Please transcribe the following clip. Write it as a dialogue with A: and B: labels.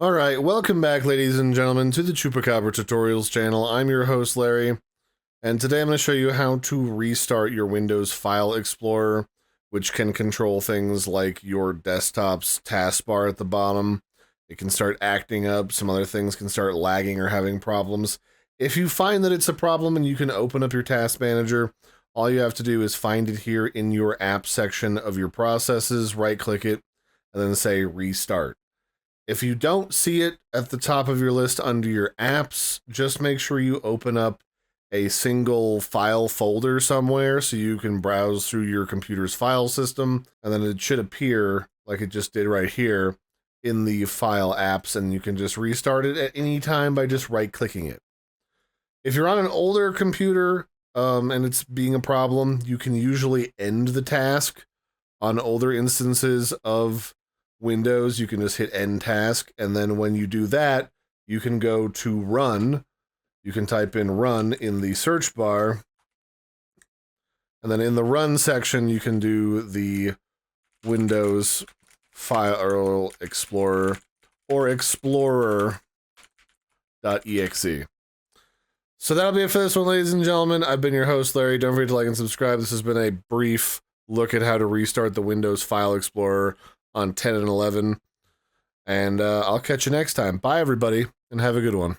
A: Alright, welcome back, ladies and gentlemen, to the Chupacabra Tutorials channel. I'm your host, Larry, and today I'm going to show you how to restart your Windows File Explorer, which can control things like your desktop's taskbar at the bottom. It can start acting up, some other things can start lagging or having problems. If you find that it's a problem and you can open up your task manager, all you have to do is find it here in your app section of your processes, right-click it, and then say restart. If you don't see it at the top of your list under your apps, just make sure you open up a single file folder somewhere so you can browse through your computer's file system, and then it should appear like it just did right here in the file apps, and you can just restart it at any time by just right-clicking it. If you're on an older computer and it's being a problem, you can usually end the task on older instances of Windows. You can just hit end task, and then when you do that, you can go to run. You can type in run in the search bar, and then in the run section, you can do the Windows File Explorer or explorer.exe. So that'll be it for this one, ladies and gentlemen. I've been your host, Larry. Don't forget to like and subscribe. This has been a brief look at how to restart the Windows File Explorer on 10 and 11. And I'll catch you next time. Bye, everybody, and have a good one.